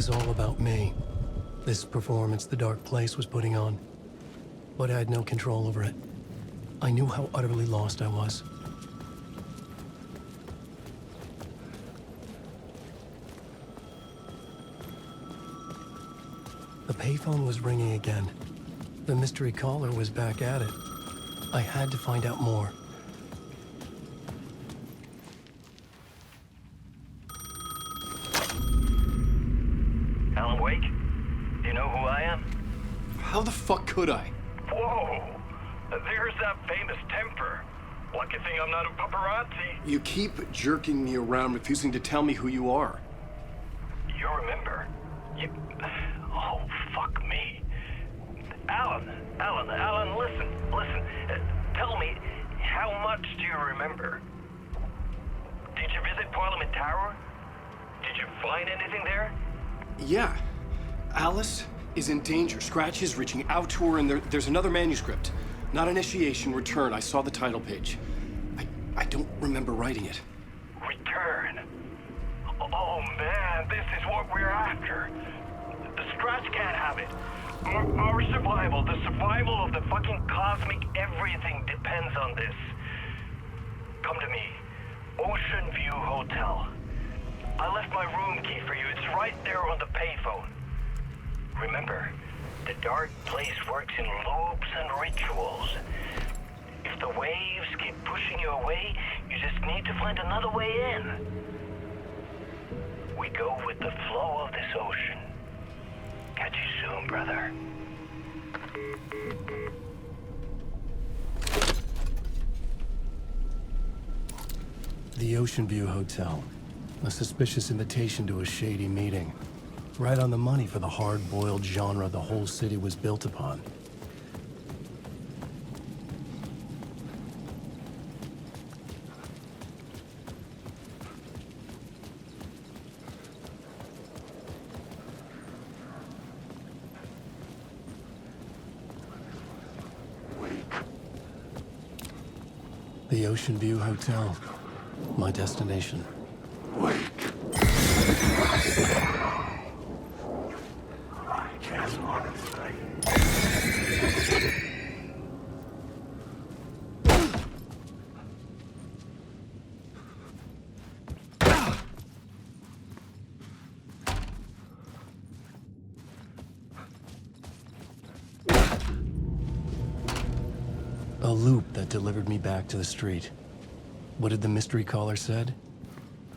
was all about me. This performance the dark place was putting on. But I had no control over it. I knew how utterly lost I was. The payphone was ringing again. The mystery caller was back at it. I had to find out more. Alan Wake? Do you know who I am? How the fuck could I? Whoa! There's that famous temper. Lucky thing I'm not a paparazzi. You keep jerking me around, refusing to tell me who you are. You remember? Oh, fuck me. Alan, listen. Tell me, how much do you remember? Did you visit Parliament Tower? Did you find anything there? Yeah. Alice is in danger. Scratch is reaching out to her, and there's another manuscript. Not initiation, return. I saw the title page. I don't remember writing it. Return? Oh man, this is what we're after. The Scratch can't have it. Our survival, the survival of the fucking cosmic everything depends on this. Come to me. Ocean View Hotel. I left my room key for you. It's right there on the payphone. Remember, the dark place works in loops and rituals. If the waves keep pushing you away, you just need to find another way in. We go with the flow of this ocean. Catch you soon, brother. The Ocean View Hotel. A suspicious invitation to a shady meeting. Right on the money for the hard-boiled genre the whole city was built upon. The Ocean View Hotel. My destination. A loop that delivered me back to the street. What did the mystery caller said?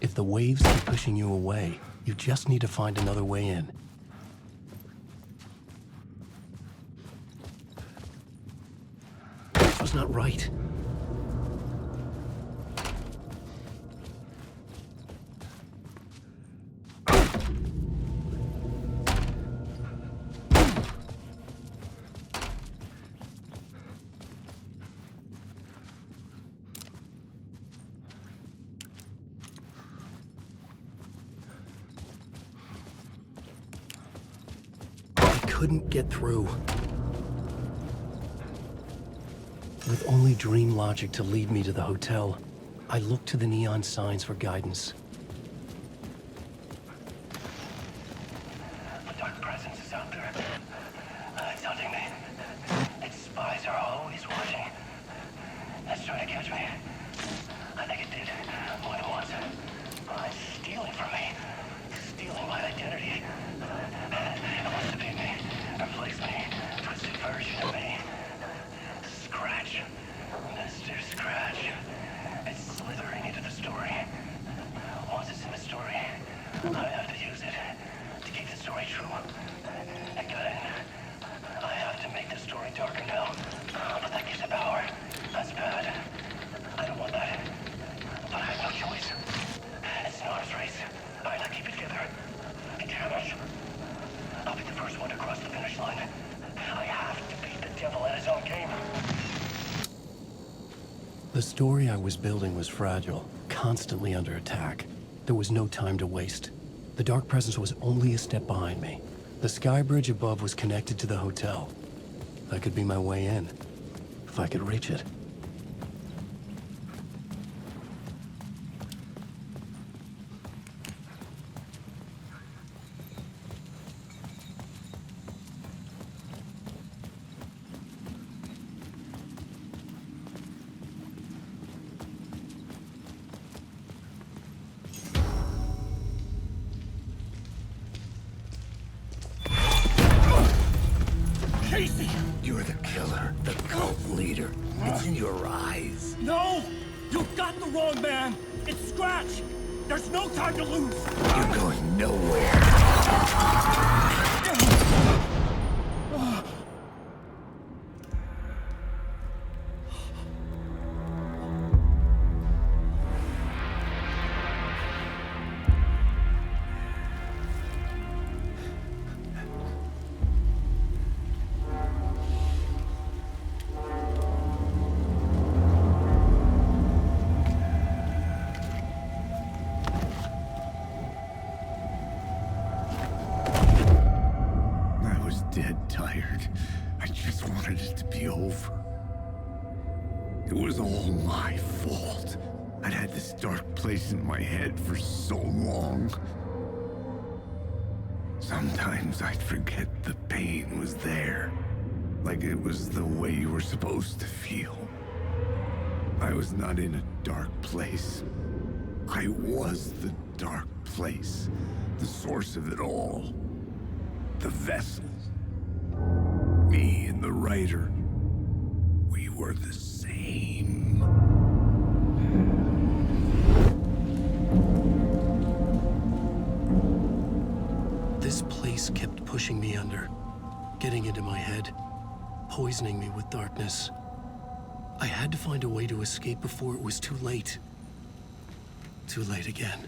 If the waves keep pushing you away, you just need to find another way in. This was not right. Couldn't get through. With only dream logic to lead me to the hotel, I looked to the neon signs for guidance. The dark presence is out there. It's hunting me. Its spies are always watching. It's trying to catch me. I think it did more than once. It's stealing from me. Stealing my identity. It wants to be me. Replace me. Twisted version of me. Scratch. Mr. Scratch. It's slithering into the story. Once it's in the story, I have to use it to keep the story true. It got in. I have to make the story darker now. But that gives it power. That's bad. I don't want that. But I have no choice. It's an arms race. I have to keep it together. Damn it. I'll be the first one to cross the finish line. I have to beat the devil at his own game. The story I was building was fragile, constantly under attack. There was no time to waste. The dark presence was only a step behind me. The sky bridge above was connected to the hotel. That could be my way in, if I could reach it. your eyes. No! You got the wrong man! It's Scratch! There's no time to lose! You're going nowhere. I was dead tired. I just wanted it to be over. It was all my fault. I'd had this dark place in my head for so long. Sometimes I'd forget the pain was there. Like it was the way you were supposed to feel. I was not in a dark place. I was the dark place. The source of it all. The vessel. Me and the writer. We were the same. This place kept pushing me under, getting into my head, poisoning me with darkness. I had to find a way to escape before it was too late. Too late again.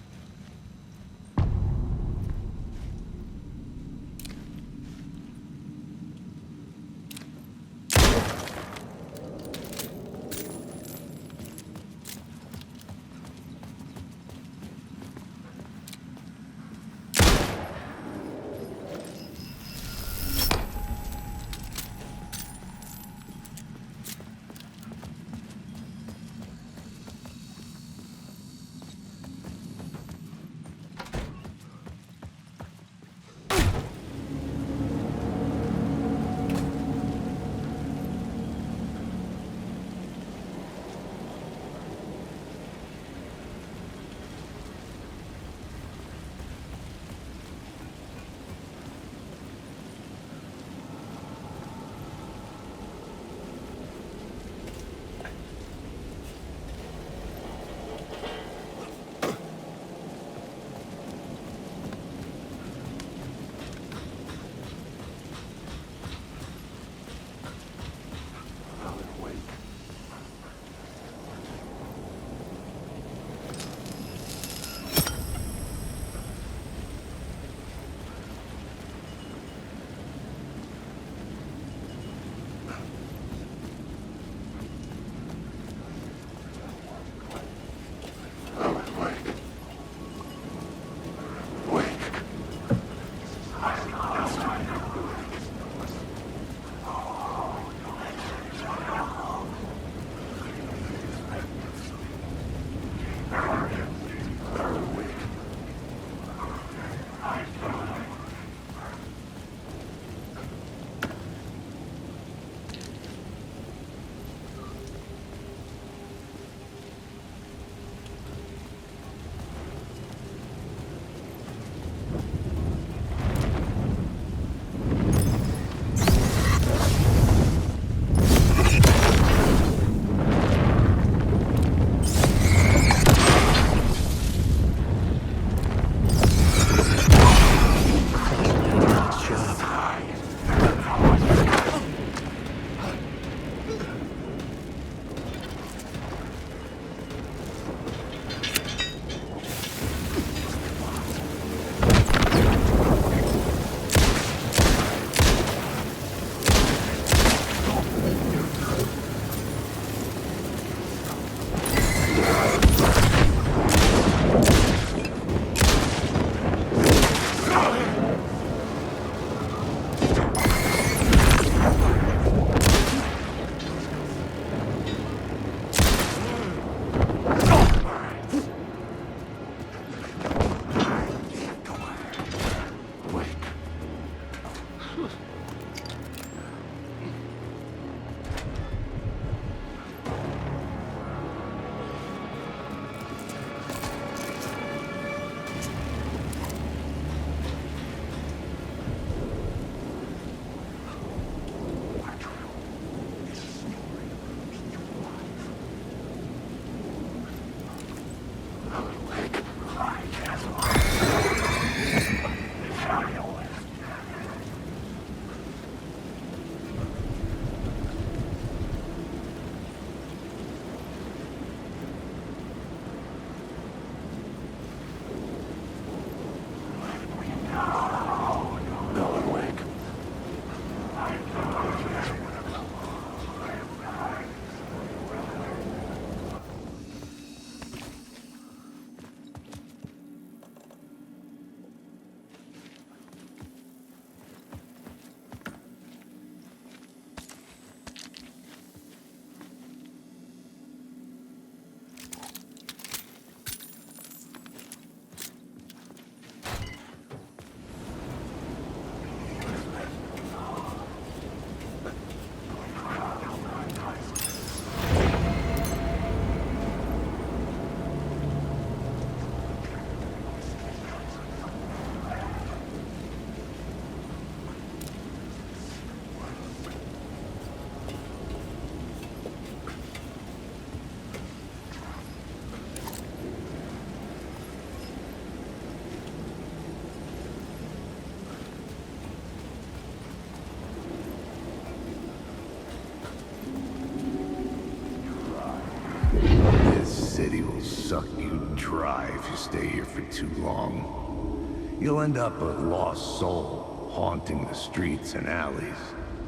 city will suck you dry if you stay here for too long. You'll end up a lost soul, haunting the streets and alleys.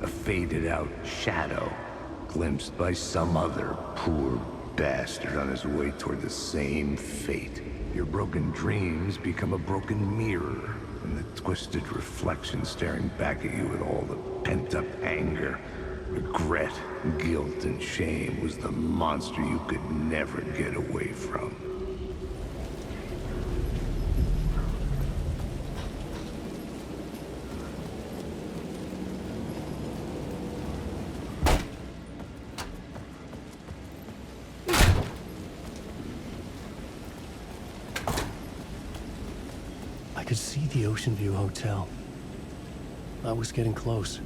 A faded-out shadow, glimpsed by some other poor bastard on his way toward the same fate. Your broken dreams become a broken mirror, and the twisted reflection staring back at you with all the pent-up anger, regret, guilt, and shame was the monster you could never get away from. I could see the Ocean View Hotel. I was getting close.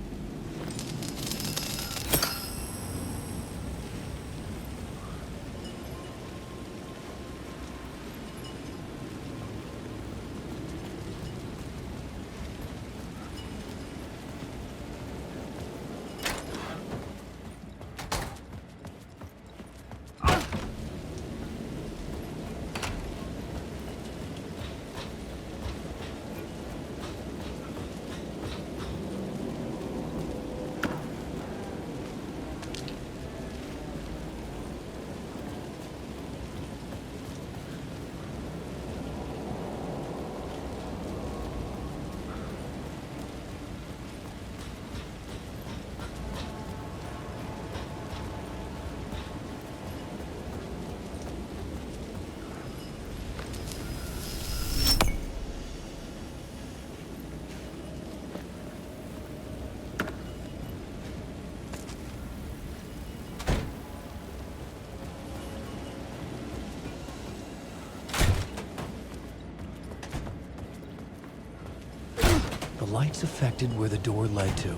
The lights affected where the door led to.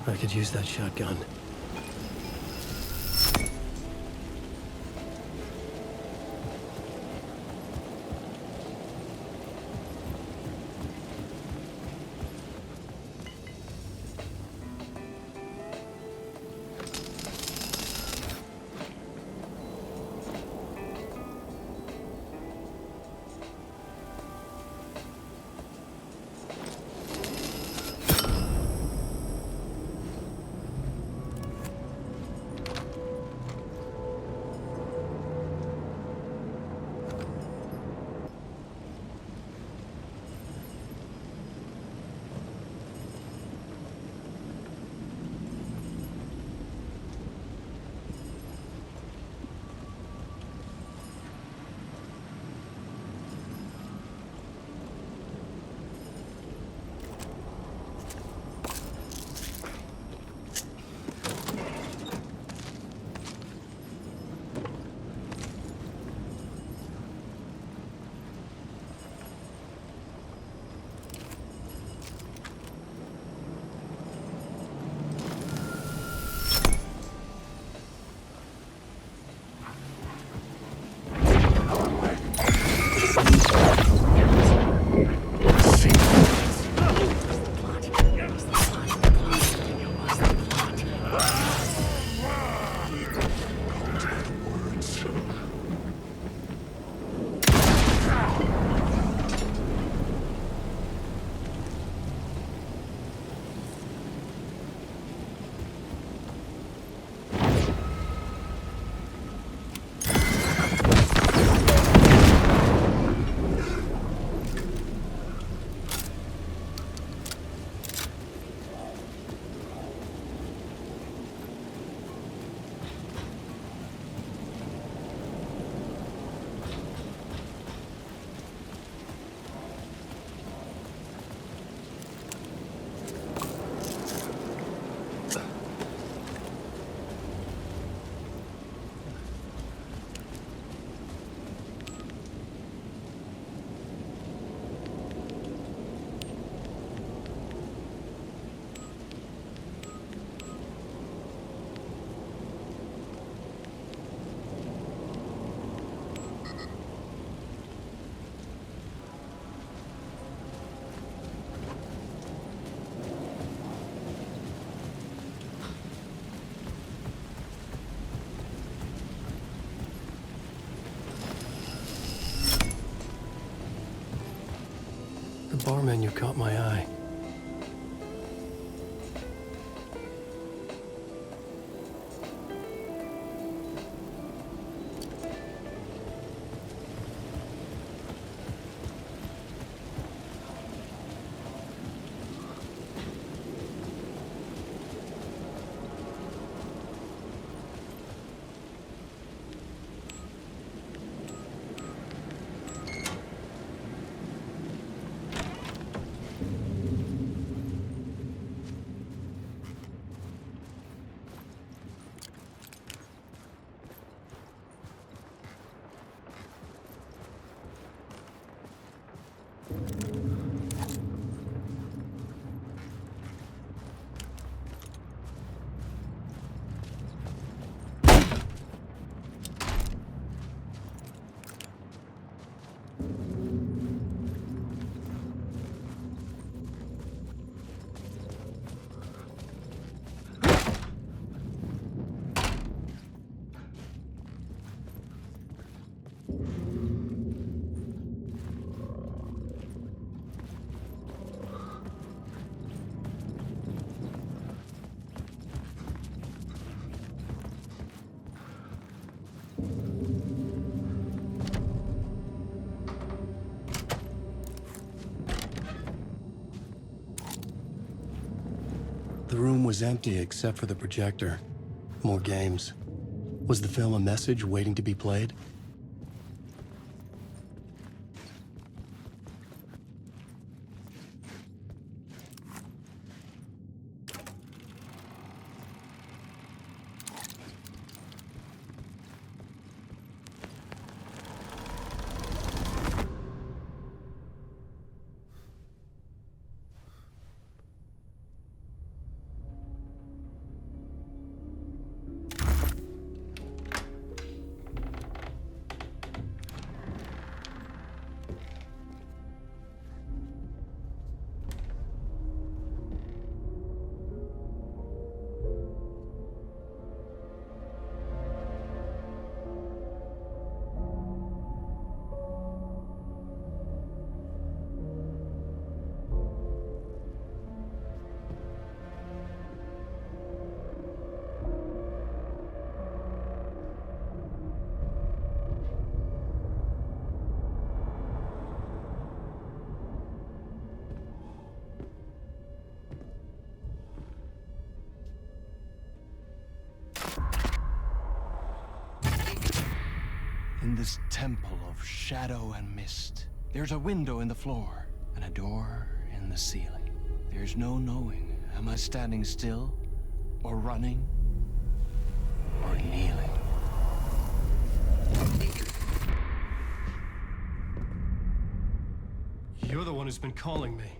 I could use that shotgun. The bar menu caught my eye. The room was empty except for the projector. More games. Was the film a message waiting to be played? In this temple of shadow and mist, there's a window in the floor and a door in the ceiling. There's no knowing, am I standing still, or running, or kneeling? You're the one who's been calling me.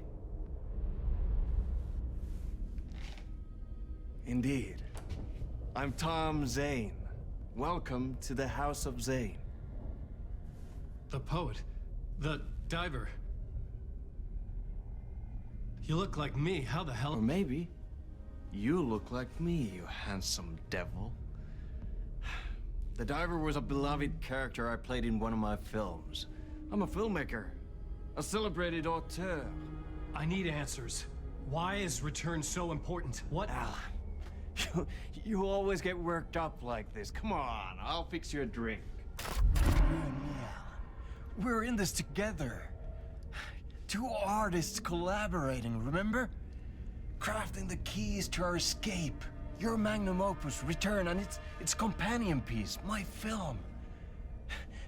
Indeed. I'm Tom Zane. Welcome to the House of Zane. The poet. The diver. You look like me. How the hell? Or maybe you look like me, you handsome devil. The diver was a beloved character I played in one of my films. I'm a filmmaker, a celebrated auteur. I need answers. Why is Return so important? What? Alan, you always get worked up like this. Come on, I'll fix you a drink. We're in this together. Two artists collaborating, remember? Crafting the keys to our escape. Your magnum opus, Return, and its companion piece, my film.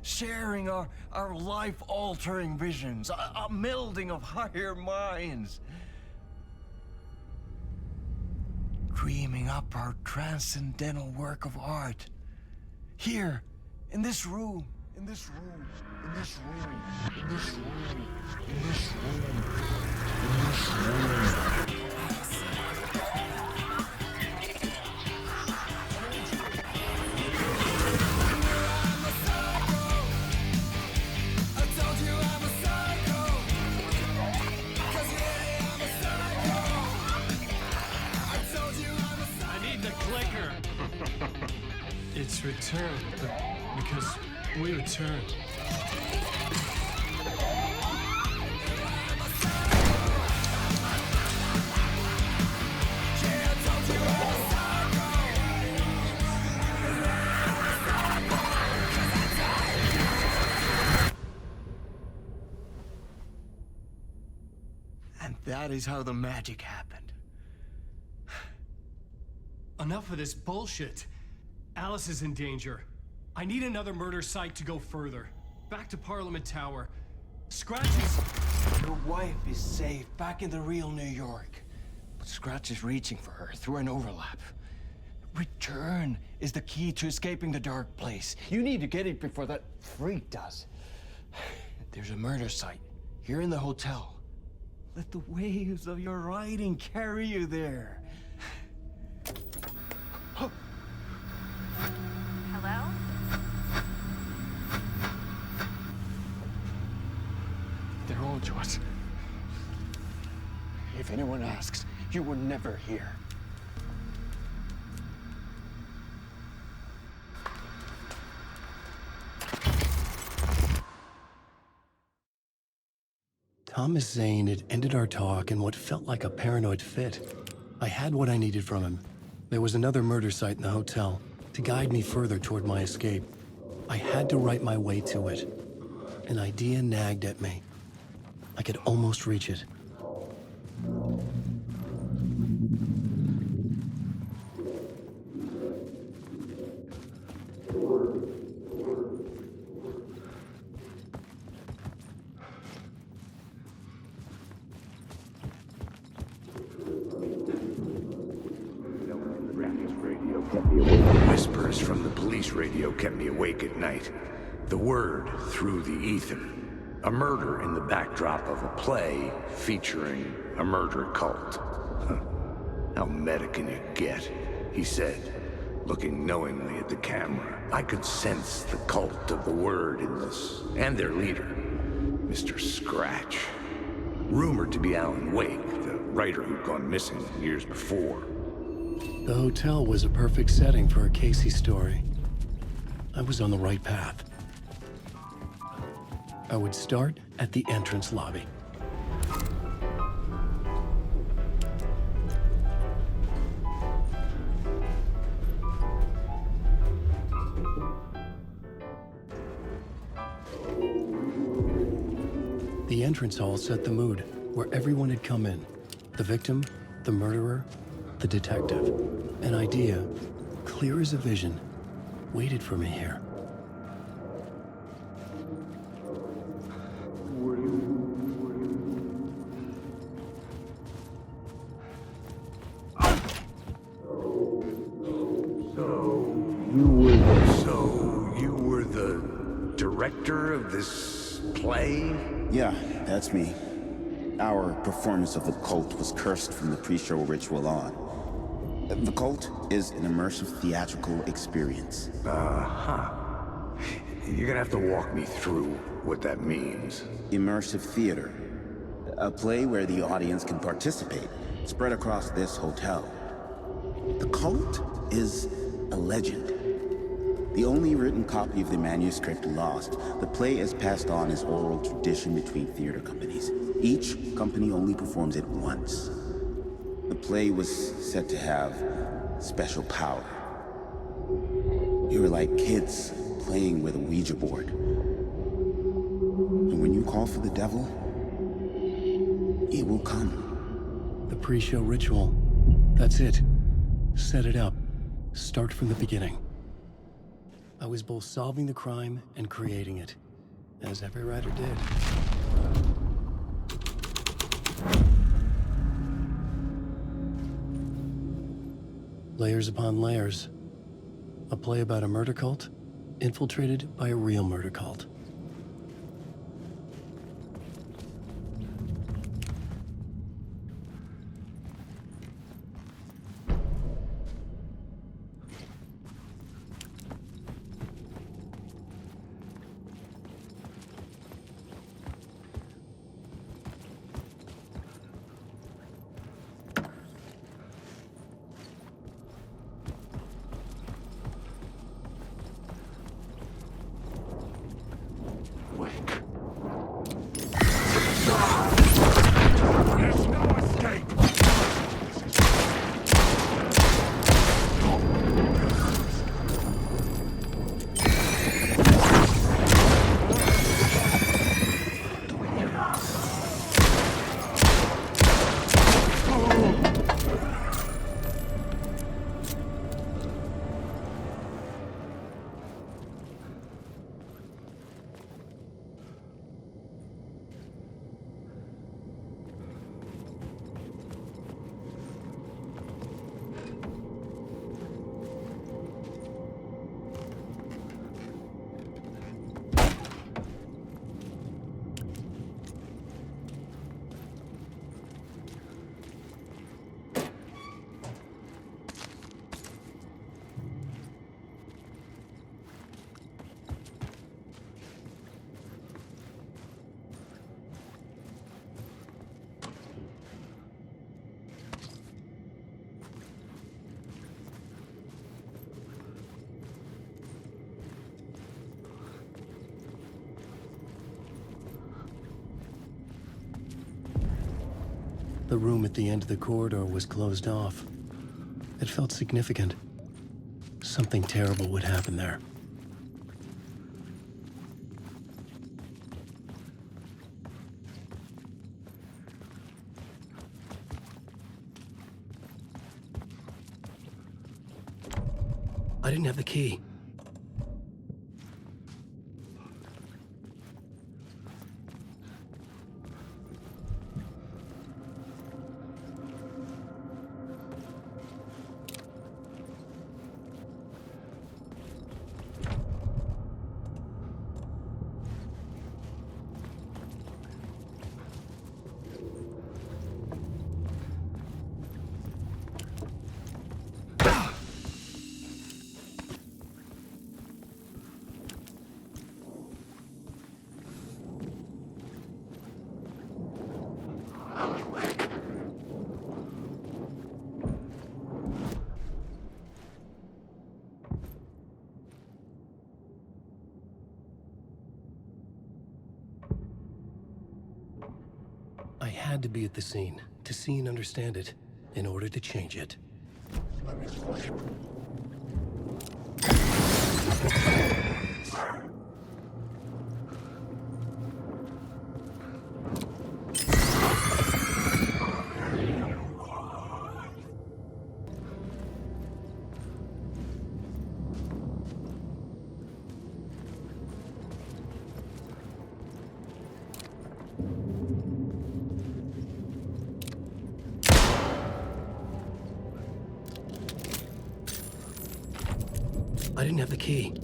Sharing our life-altering visions, a melding of higher minds. Dreaming up our transcendental work of art. Here, in this room, in this room, in this room, in this room, in this room, in this room. It's Return, because we returned. And that is how the magic happened. Enough of this bullshit. Alice is in danger. I need another murder site to go further. Back to Parliament Tower. Scratch is... Your wife is safe back in the real New York. But Scratch is reaching for her through an overlap. Return is the key to escaping the dark place. You need to get it before that freak does. There's a murder site here in the hotel. Let the waves of your riding carry you there. Hello? They're all to us. If anyone asks, you were never here. Thomas Zane had ended our talk in what felt like a paranoid fit. I had what I needed from him. There was another murder site in the hotel to guide me further toward my escape. I had to write my way to it. An idea nagged at me. I could almost reach it. Whispers from the police radio kept me awake at night. The word through the ether. A murder in the backdrop of a play featuring a murder cult. Huh. How meta can you get? He said, looking knowingly at the camera. I could sense the cult of the word in this, and their leader, Mr. Scratch. Rumored to be Alan Wake, the writer who'd gone missing years before. The hotel was a perfect setting for a Casey story. I was on the right path. I would start at the entrance lobby. The entrance hall set the mood, where everyone had come in. The victim, the murderer, the detective. An idea, clear as a vision, waited for me here. So you were the director of this play? Yeah, that's me. Our performance of the cult was cursed from the pre-show ritual on. The cult is an immersive theatrical experience. You're gonna have to walk me through what that means. Immersive theater. A play where the audience can participate, spread across this hotel. The cult is a legend. The only written copy of the manuscript lost, the play is passed on as oral tradition between theater companies. Each company only performs it once. The play was said to have special power. You were like kids playing with a Ouija board. And when you call for the devil, it will come. The pre-show ritual. That's it. Set it up. Start from the beginning. I was both solving the crime and creating it, as every writer did. Layers upon layers. A play about a murder cult, infiltrated by a real murder cult. The room at the end of the corridor was closed off. It felt significant. Something terrible would happen there. I didn't have the key. I had to be at the scene, to see and understand it, in order to change it. I didn't have the key.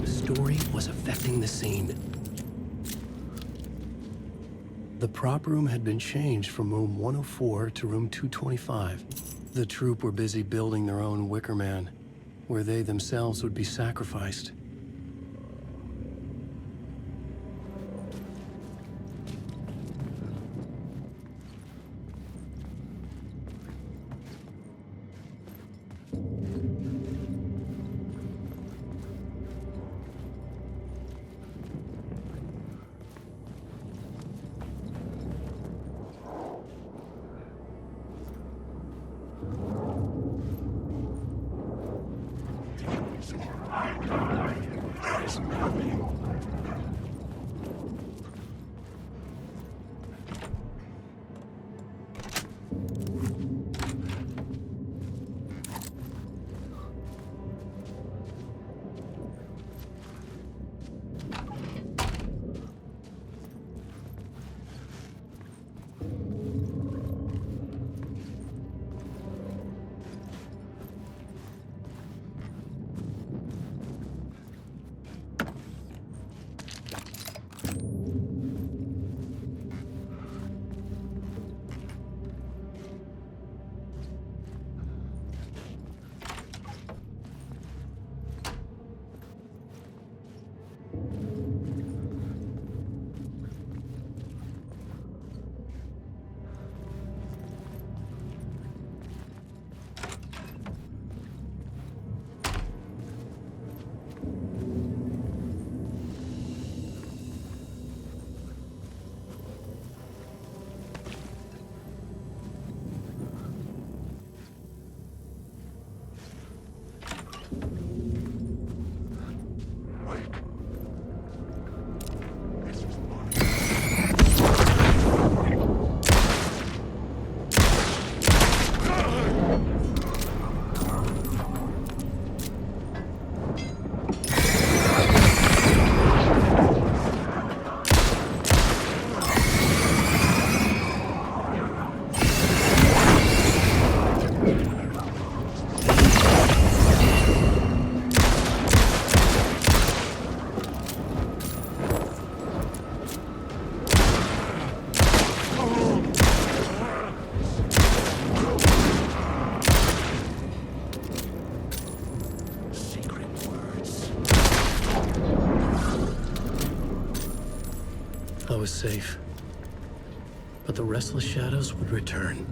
Story was affecting the scene. The prop room had been changed from room 104 to room 225. The troupe were busy building their own Wicker Man, where they themselves would be sacrificed. was safe. But the restless shadows would return.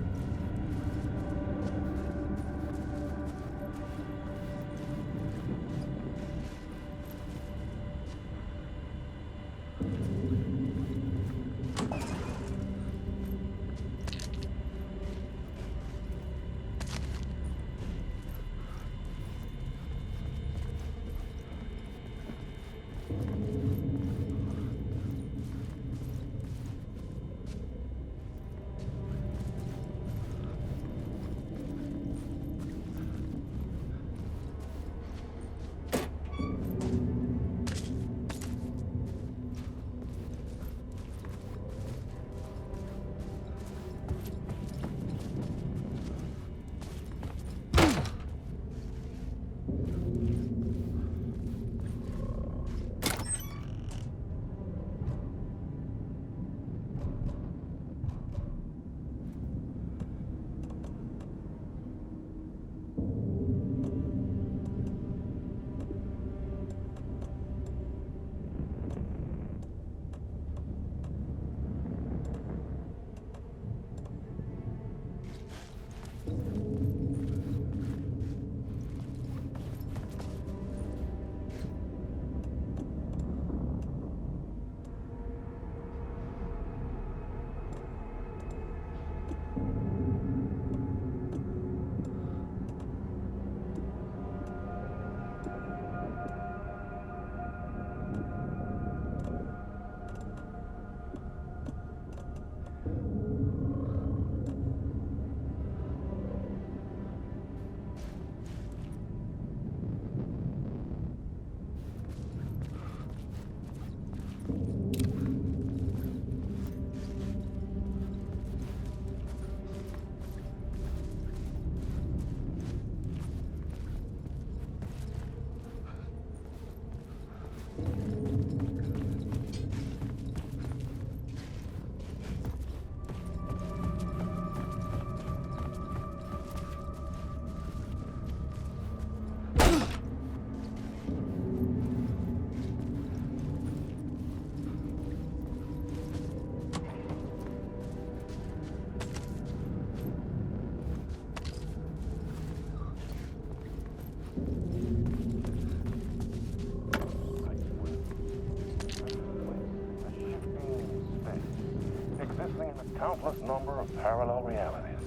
Countless number of parallel realities.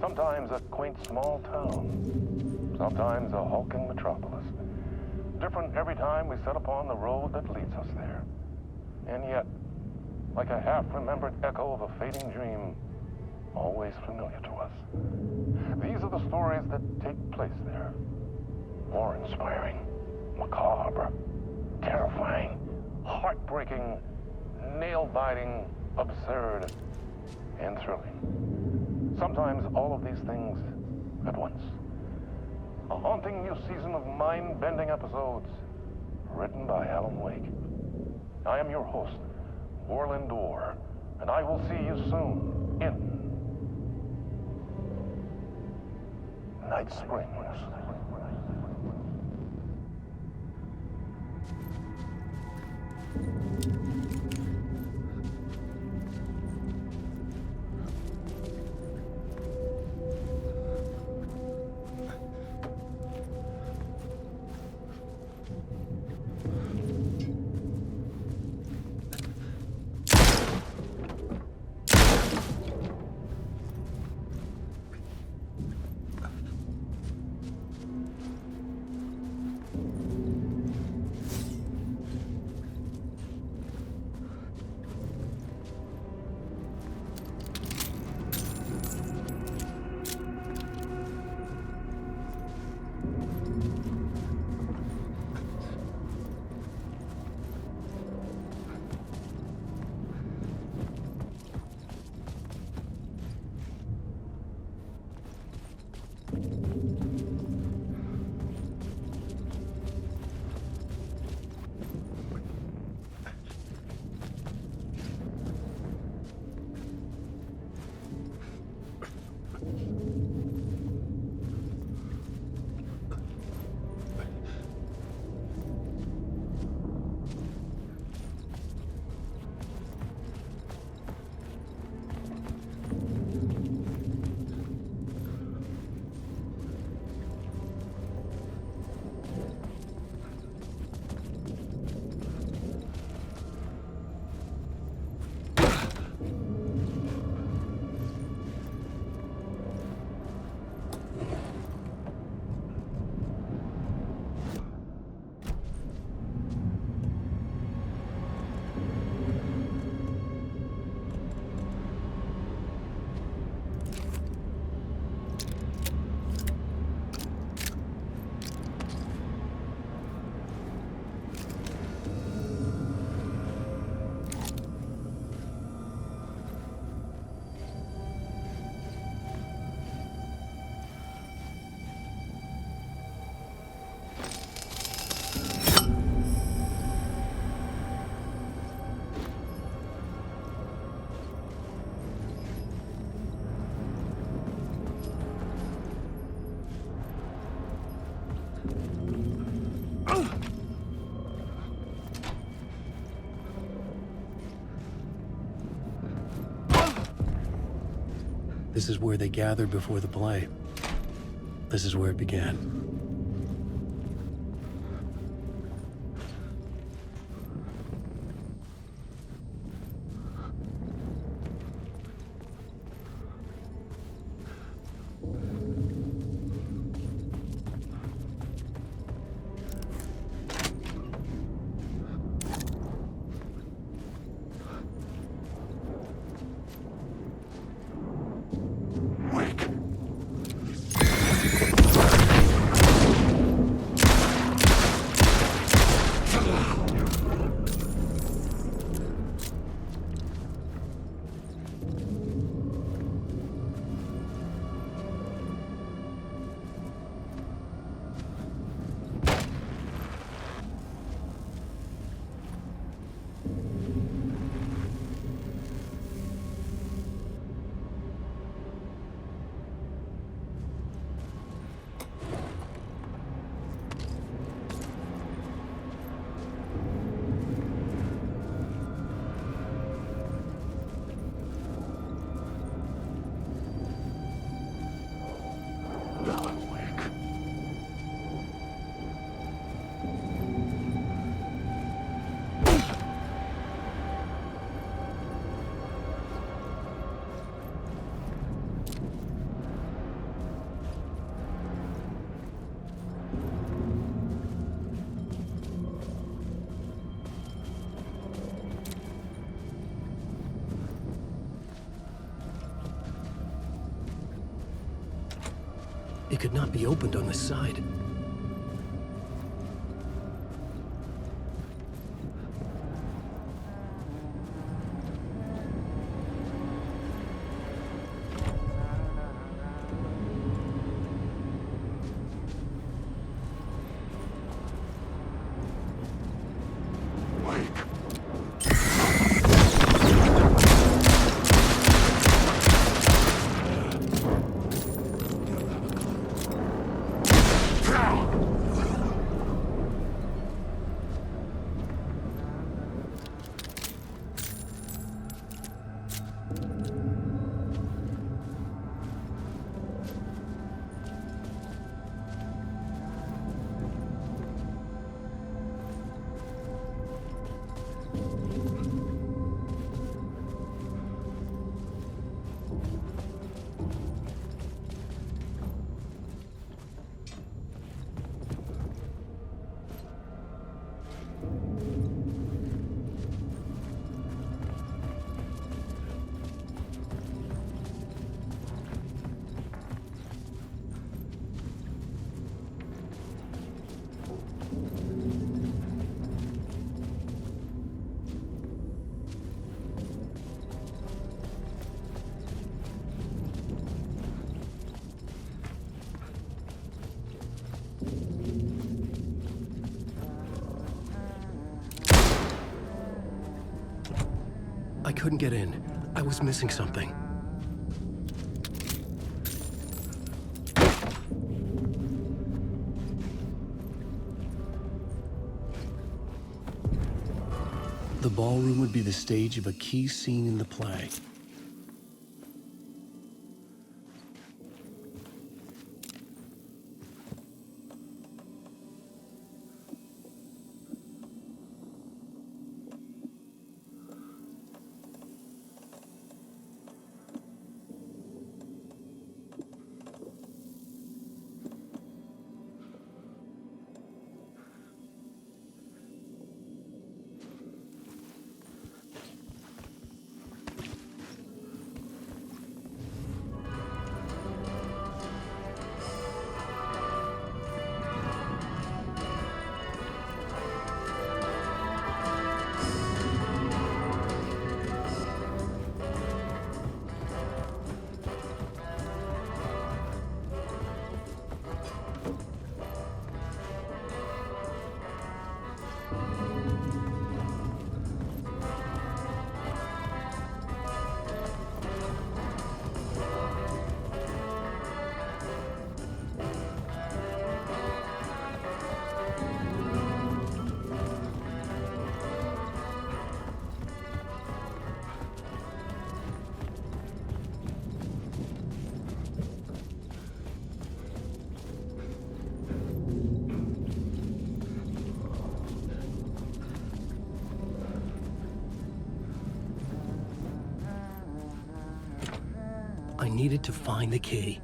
Sometimes a quaint small town, sometimes a hulking metropolis. Different every time we set upon the road that leads us there. And yet, like a half-remembered echo of a fading dream, always familiar to us. These are the stories that take place there. Awe-inspiring, macabre, terrifying, heartbreaking, nail-biting, absurd, and thrilling. Sometimes all of these things at once. A haunting new season of mind-bending episodes written by Alan Wake. I am your host, Orland Dorr, and I will see you soon in Night Springs. This is where they gathered before the play. This is where it began. It could not be opened on this side. I couldn't get in. I was missing something. The ballroom would be the stage of a key scene in the play. I needed to find the key.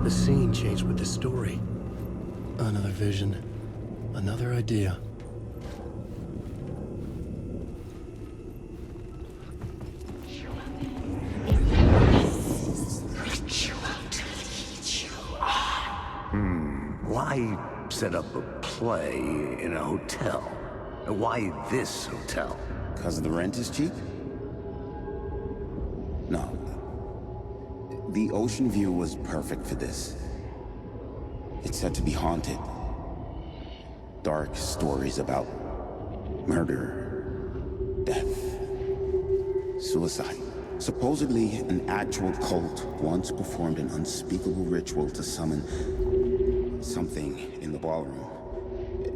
The scene changed with the story. Another vision, another idea. Why set up a play in a hotel? Why this hotel? Because the rent is cheap? No. The ocean view was perfect for this. It's said to be haunted. Dark stories about murder, death, suicide. Supposedly, an actual cult once performed an unspeakable ritual to summon something in the ballroom.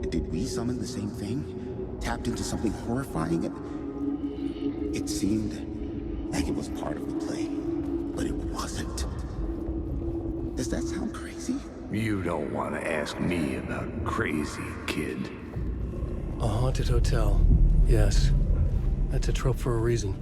Did we summon the same thing? Tapped into something horrifying? It seemed like it was part of the play, but it wasn't. Does that sound crazy? You don't want to ask me about crazy, kid. A haunted hotel. Yes. That's a trope for a reason.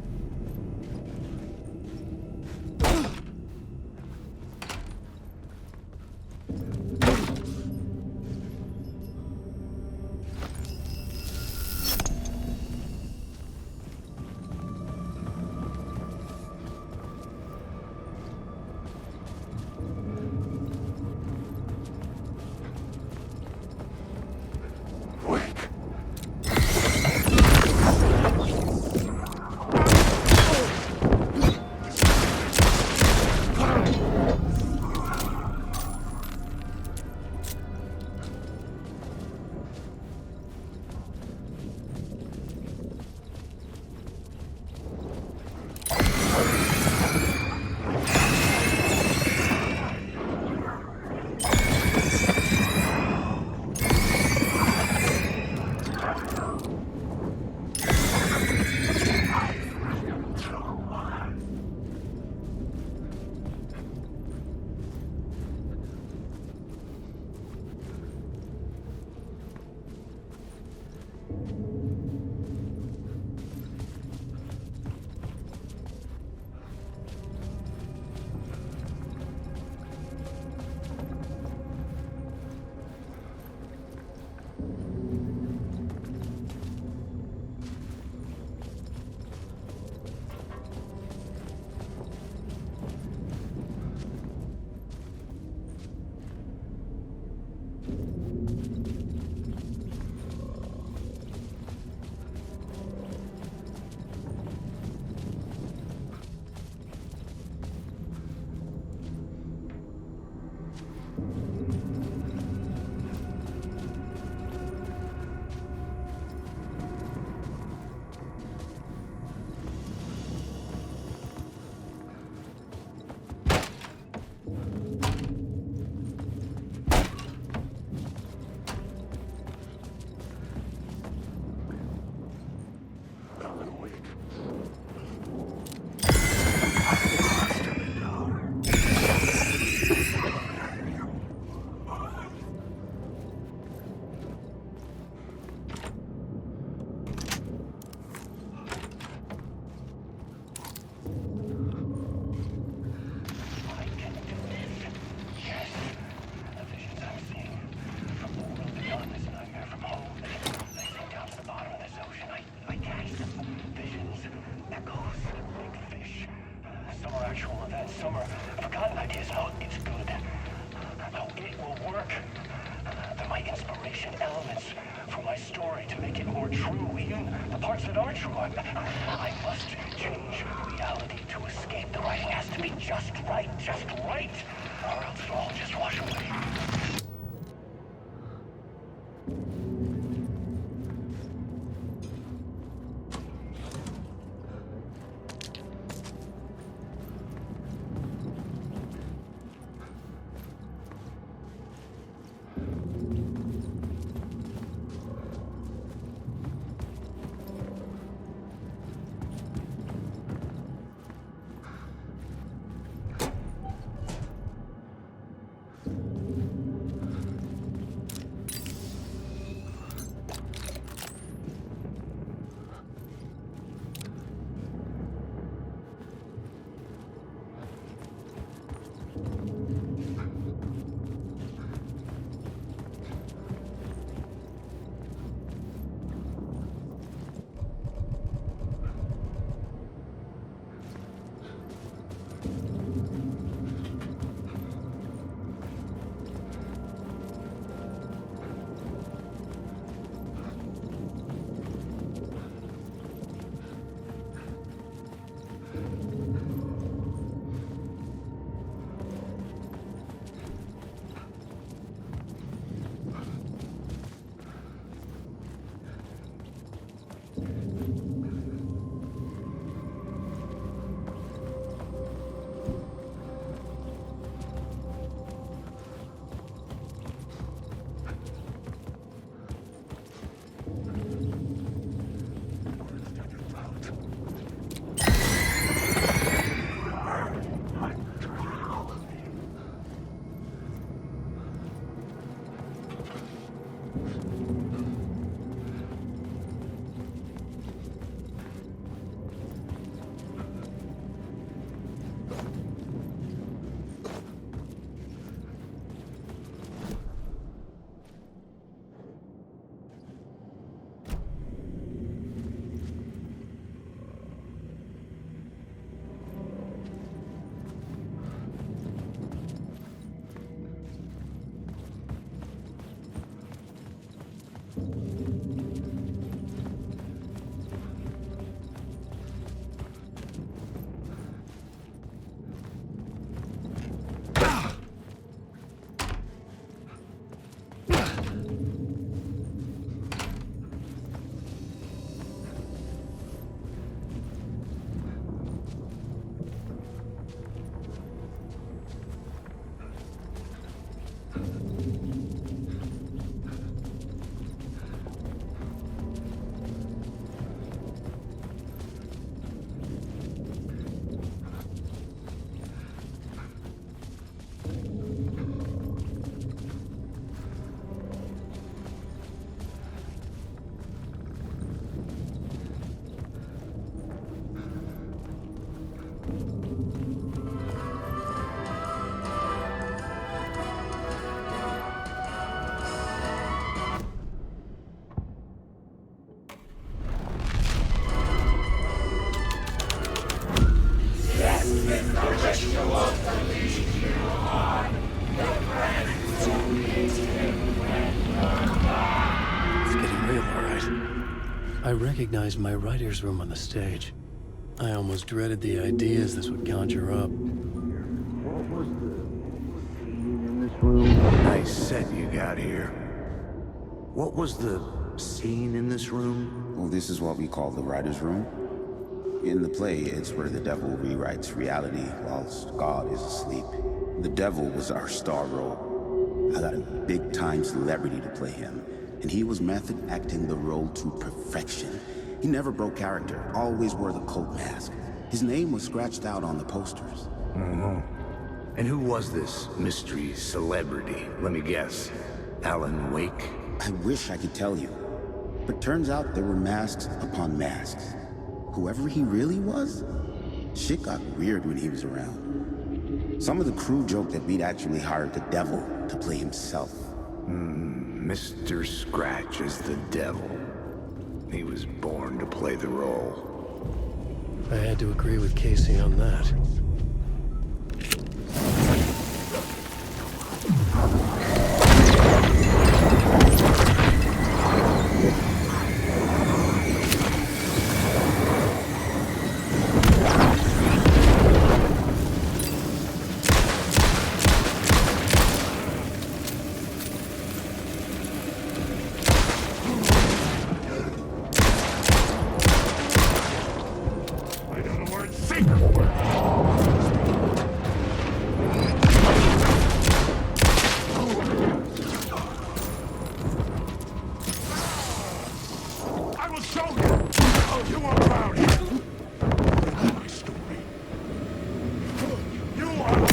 Some are forgotten ideas, how it's good, how it will work. They're my inspiration elements for my story to make it more true, even the parts that are true. I must change reality to escape. The writing has to be just right, or else it'll all just wash away. It's getting real, all right. I recognized my writer's room on the stage. I almost dreaded the ideas this would conjure up. Nice set you got here. What was the scene in this room? Well, this is what we call the writer's room. In the play, it's where the devil rewrites reality whilst God is asleep. The devil was our star role. I got a big-time celebrity to play him, and he was method acting the role to perfection. He never broke character, always wore the cult mask. His name was scratched out on the posters. And who was this mystery celebrity? Let me guess. Alan Wake? I wish I could tell you, but turns out there were masks upon masks. Whoever he really was, shit got weird when he was around. Some of the crew joked that we'd actually hired the devil to play himself. Mr. Scratch is the devil. He was born to play the role. I had to agree with Casey on that. I will show you how you are proud. My story. You are.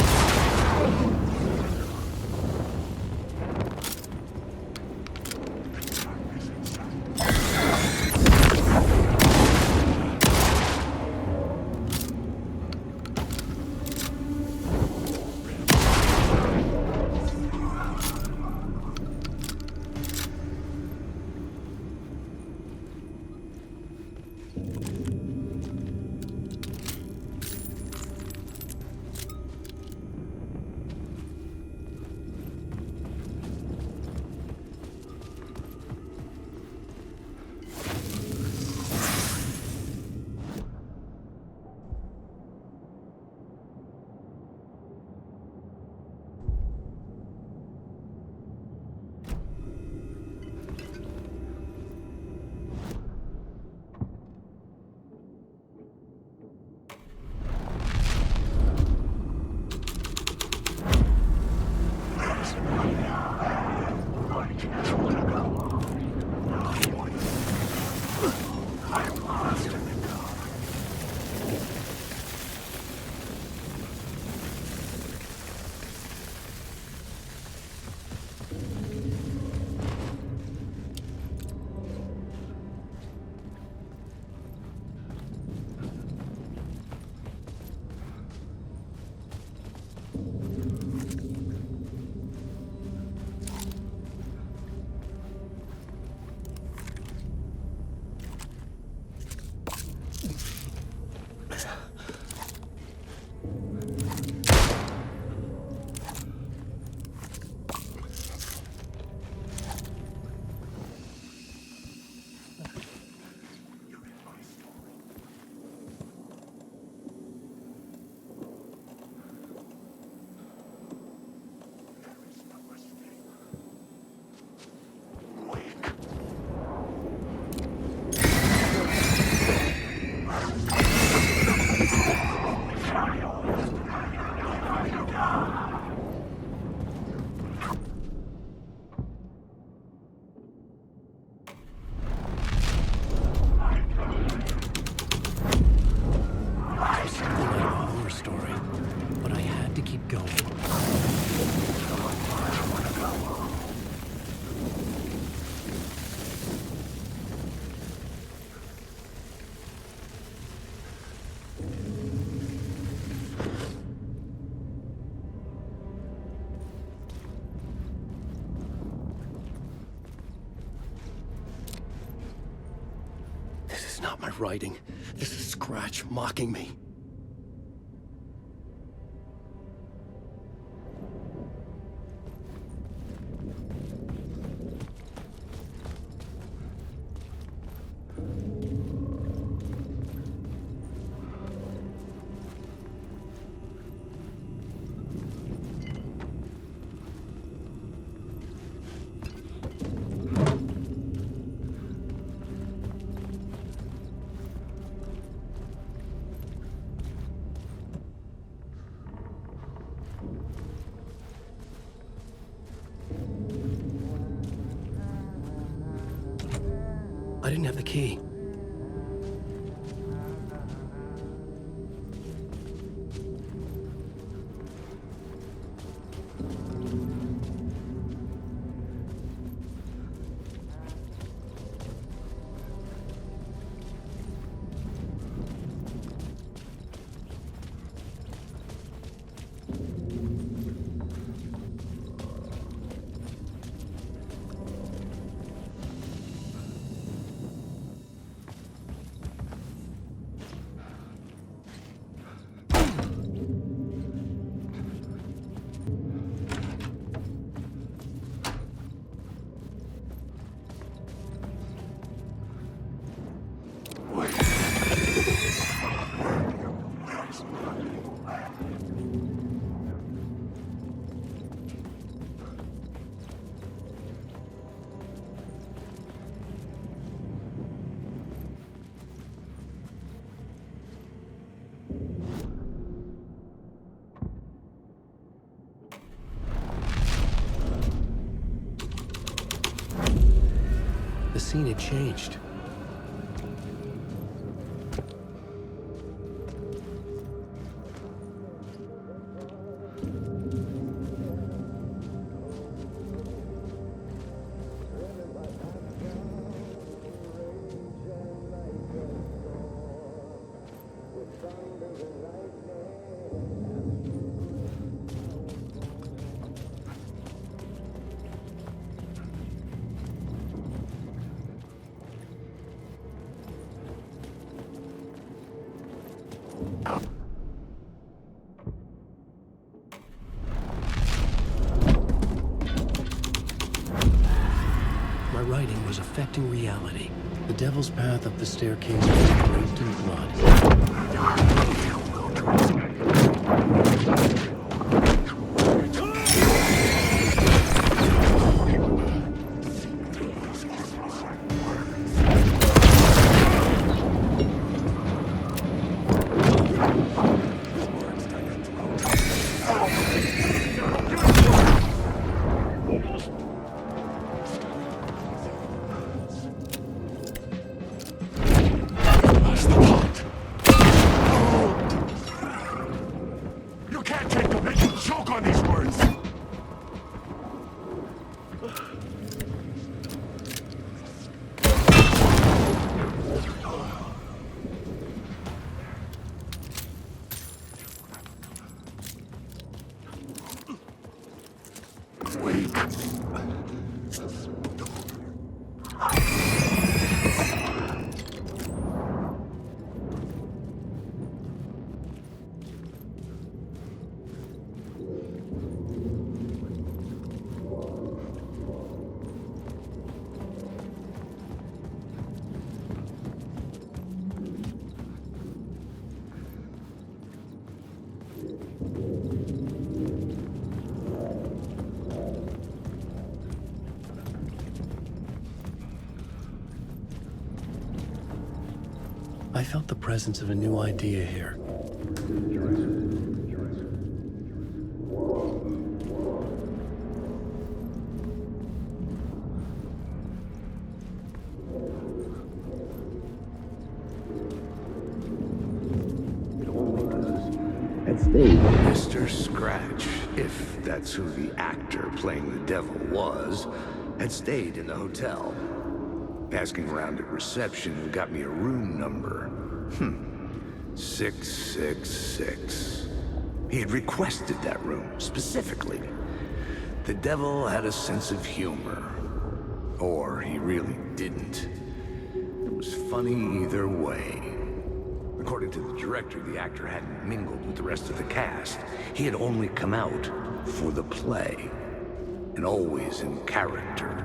Not my writing. This is Scratch mocking me. didn't have the key. The scene had changed. My writing was affecting reality. The devil's path up the staircase was engraved in blood. You can't take the bait and choke on these words! I felt the presence of a new idea here. Mr. Scratch, if that's who the actor playing the devil was, had stayed in the hotel. Asking around at reception got me a room number. 666. He had requested that room, specifically. The devil had a sense of humor. Or he really didn't. It was funny either way. According to the director, the actor hadn't mingled with the rest of the cast. He had only come out for the play, and always in character.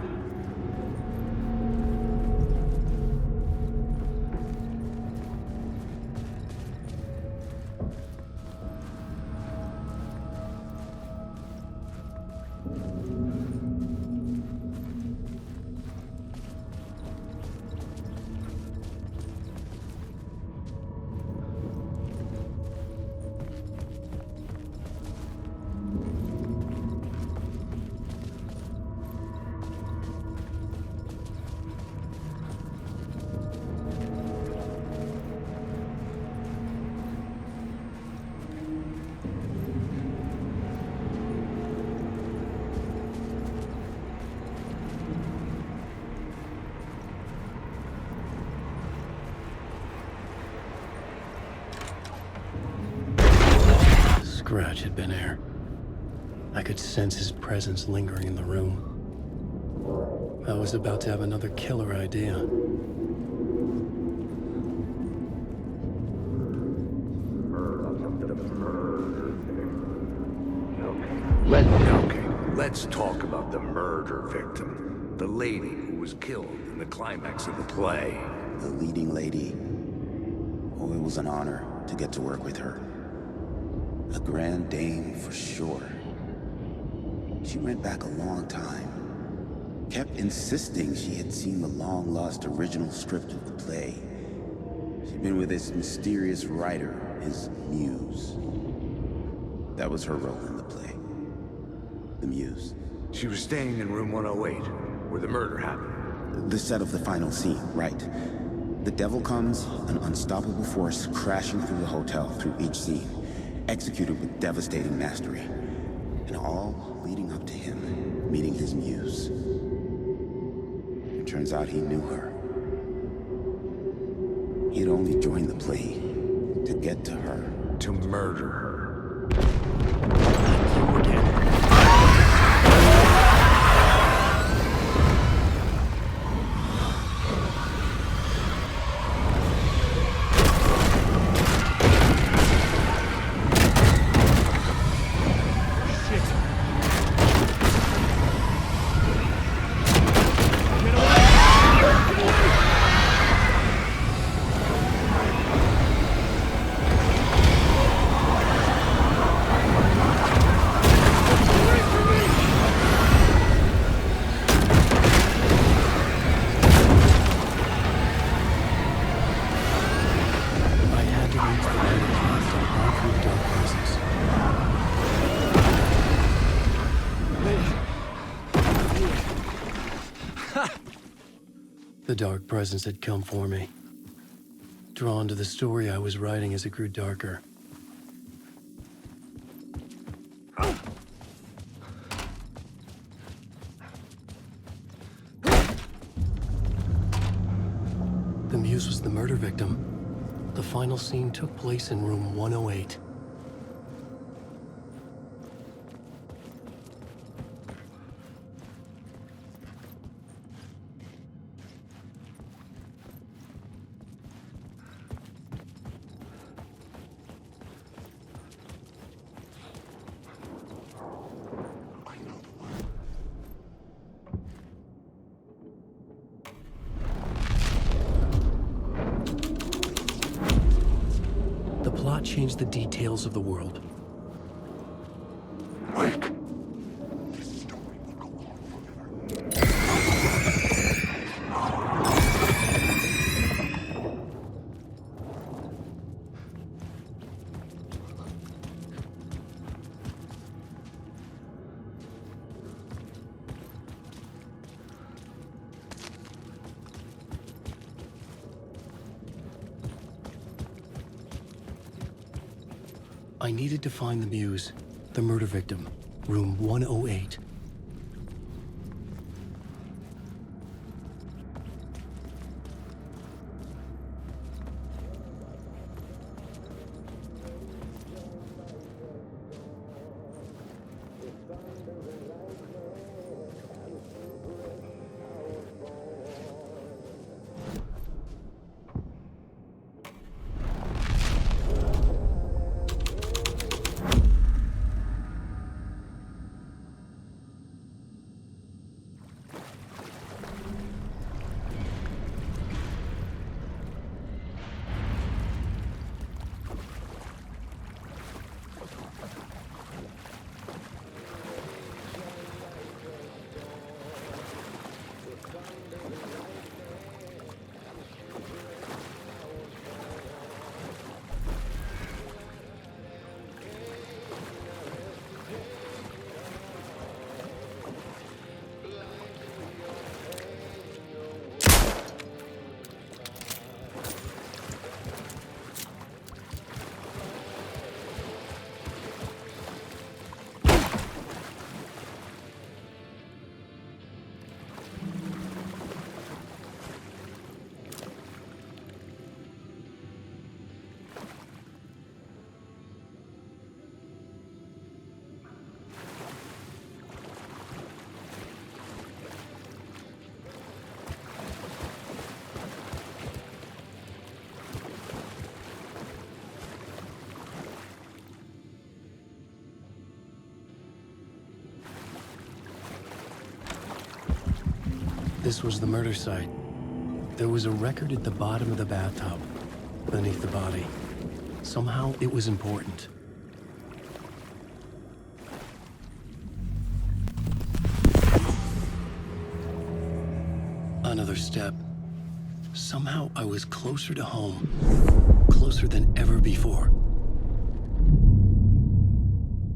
Scratch had been here. I could sense his presence lingering in the room. I was about to have another killer idea. Let's talk about the murder victim. The lady who was killed in the climax of the play. The leading lady. Oh, it was an honor to get to work with her. A grand dame for sure. She went back a long time. Kept insisting she had seen the long-lost original script of the play. She'd been with this mysterious writer, his muse. That was her role in the play. The muse. She was staying in room 108, where the murder happened. The set of the final scene, right. The devil comes, an unstoppable force crashing through the hotel through each scene, executed with devastating mastery. And all leading up to him meeting his muse. It turns out he knew her. He'd only joined the play to get to her. To murder her. You again. The dark presence had come for me, drawn to the story I was writing as it grew darker. The muse was the murder victim. The final scene took place in room 108. The plot changed the details of the world. Wait. I needed to find the muse, the murder victim, room 108. This was the murder site. There was a record at the bottom of the bathtub, beneath the body. Somehow it was important. Another step. Somehow I was closer to home. Closer than ever before.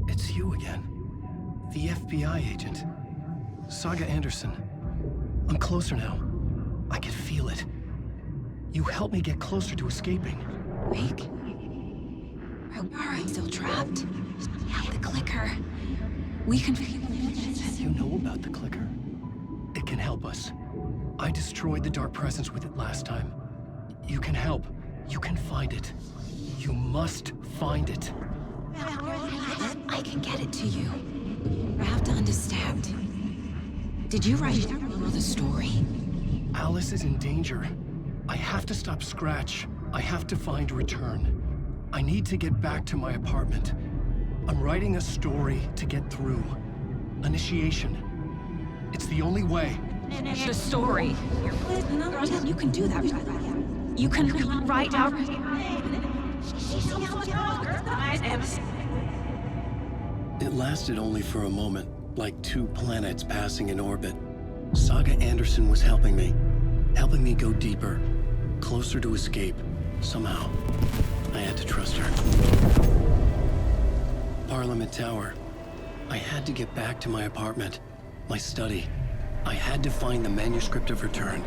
It's you again. The FBI agent. Saga Anderson. I'm closer now. I can feel it. You helped me get closer to escaping. Rick? Are we still trapped? Yeah, the clicker. We can... You know about the clicker? It can help us. I destroyed the dark presence with it last time. You can help. You can find it. You must find it. I can get it to you. I have to understand. Did you write the story? Alice is in danger. I have to stop Scratch. I have to find Return. I need to get back to my apartment. I'm writing a story to get through. Initiation. It's the only way. The story. You can do that. You can write out... It lasted only for a moment, like two planets passing in orbit. Saga Anderson was helping me go deeper, closer to escape, somehow. I had to trust her. Parliament Tower. I had to get back to my apartment, my study. I had to find the manuscript of Return.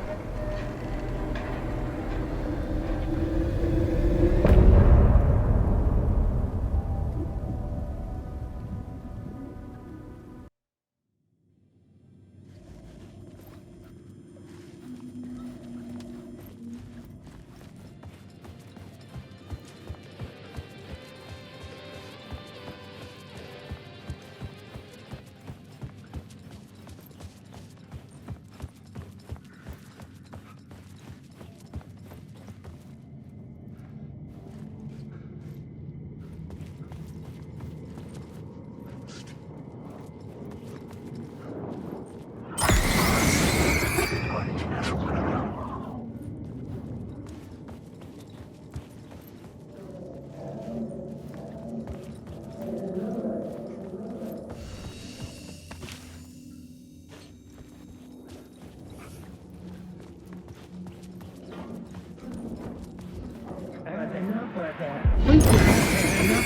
Enough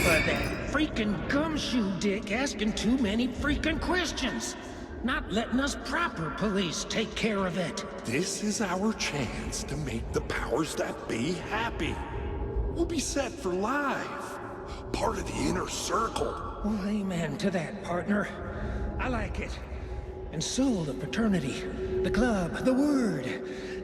of that freaking gumshoe dick asking too many freaking questions. Not letting us proper police take care of it. This is our chance to make the powers that be happy. We'll be set for life. Part of the inner circle. Well, amen to that, partner. I like it. And so the fraternity, the club, the word.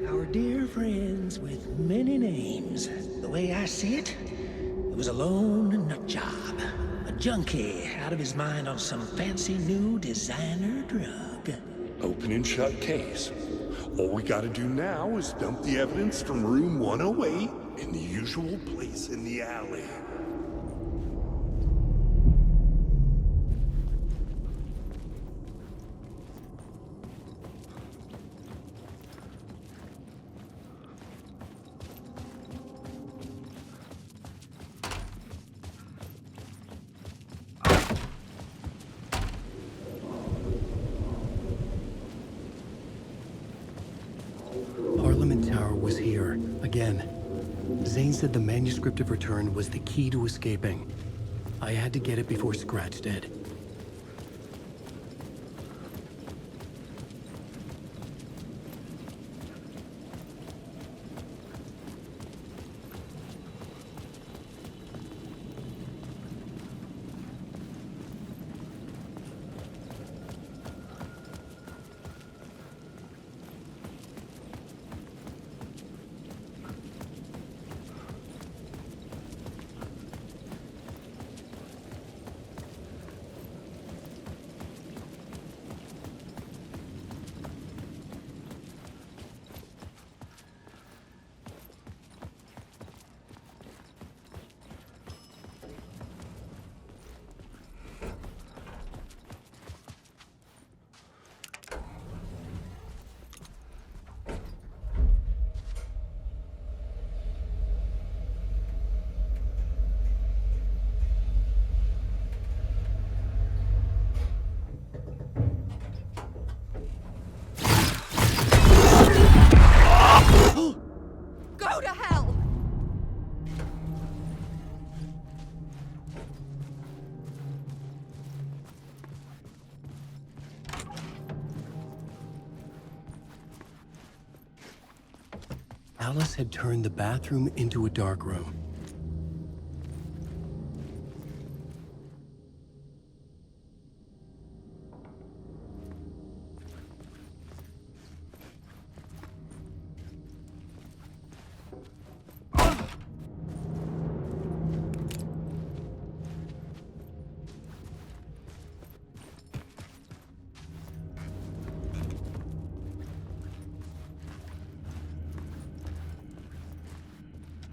Our dear friends with many names. The way I see it, it was a lone nut job. A junkie out of his mind on some fancy new designer drug. Open and shut case. All we gotta do now is dump the evidence from room 108 in the usual place in the alley. Parliament Tower was here, again. Zane said the manuscript of Return was the key to escaping. I had to get it before Scratch did. Alice had turned the bathroom into a dark room.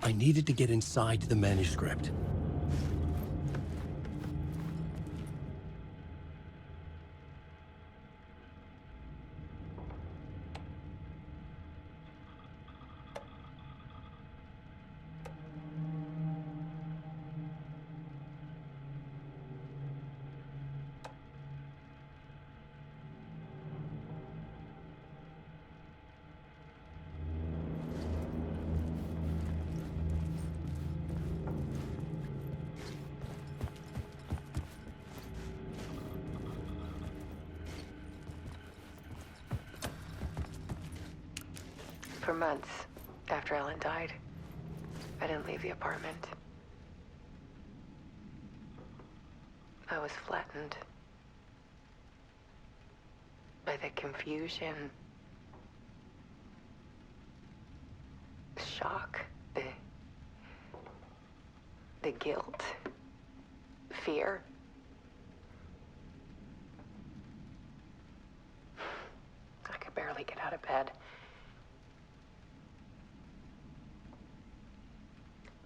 I needed to get inside the manuscript. For months after Ellen died, I didn't leave the apartment. I was flattened by the confusion, shock, the guilt, fear. I could barely get out of bed.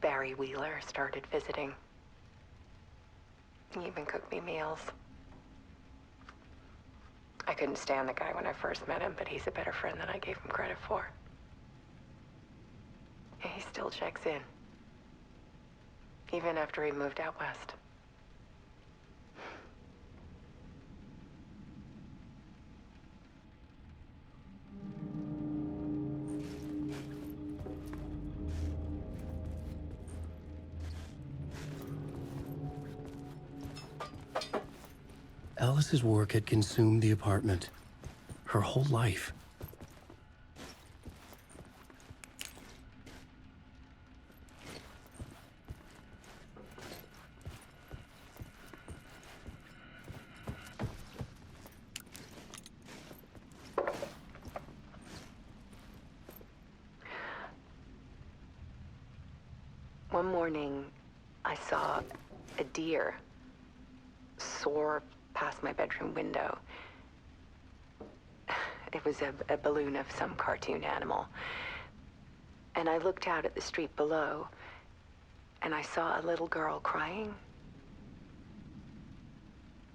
Barry Wheeler started visiting. He even cooked me meals. I couldn't stand the guy when I first met him, but he's a better friend than I gave him credit for. And he still checks in, even after he moved out west. Alice's work had consumed the apartment. Her whole life. One morning, I saw a deer soar past my bedroom window. It was a balloon of some cartoon animal. And I looked out at the street below, and I saw a little girl crying.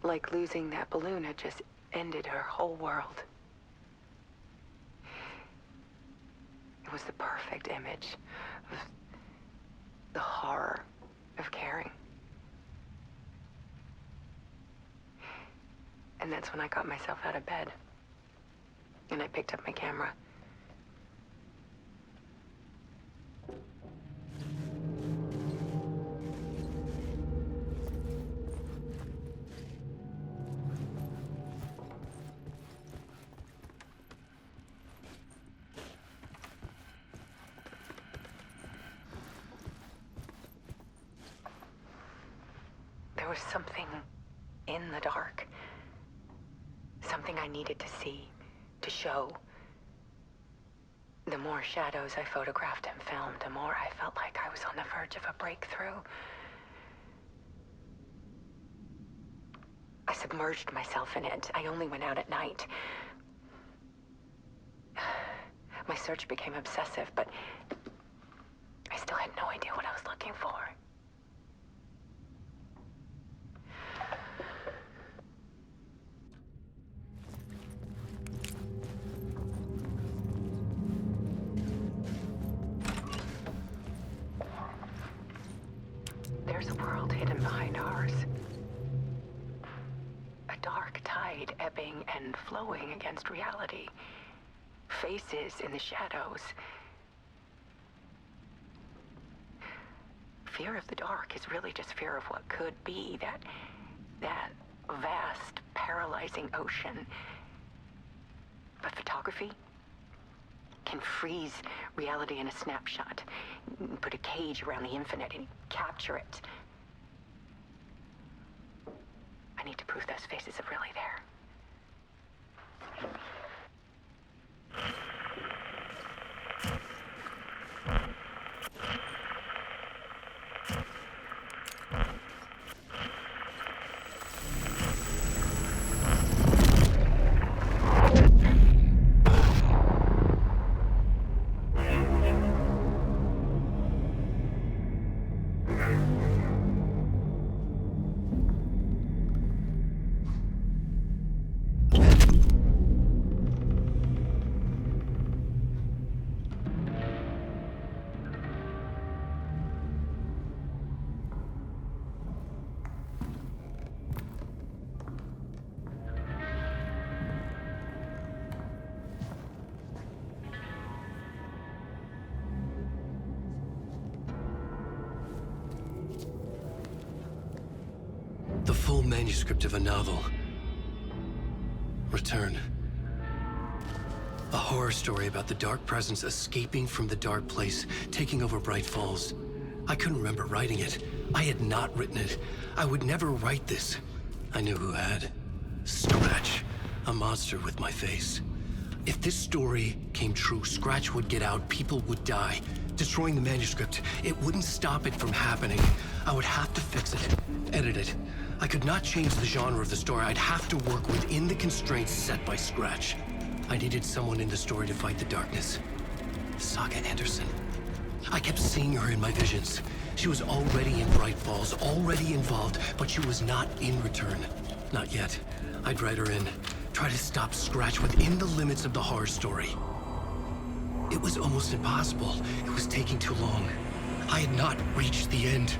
Like losing that balloon had just ended her whole world. It was the perfect image of the horror of caring. And that's when I got myself out of bed. And I picked up my camera. There was something in the dark. Something I needed to see, to show. The more shadows I photographed and filmed, the more I felt like I was on the verge of a breakthrough. I submerged myself in it. I only went out at night. My search became obsessive, but I still had no idea what I was looking for. There's a world hidden behind ours. A dark tide ebbing and flowing against reality. Faces in the shadows. Fear of the dark is really just fear of what could be, that vast, paralyzing ocean. But photography can freeze reality in a snapshot, put a cage around the infinite and capture it. I need to prove those faces are really there. The full manuscript of a novel. Return. A horror story about the dark presence escaping from the dark place, taking over Bright Falls. I couldn't remember writing it. I had not written it. I would never write this. I knew who had. Scratch. A monster with my face. If this story came true, Scratch would get out, people would die. Destroying the manuscript, it wouldn't stop it from happening. I would have to fix it, edit it. I could not change the genre of the story. I'd have to work within the constraints set by Scratch. I needed someone in the story to fight the darkness. Saga Anderson. I kept seeing her in my visions. She was already in Bright Falls, already involved, but she was not in Return. Not yet. I'd write her in. Try to stop Scratch within the limits of the horror story. It was almost impossible. It was taking too long. I had not reached the end.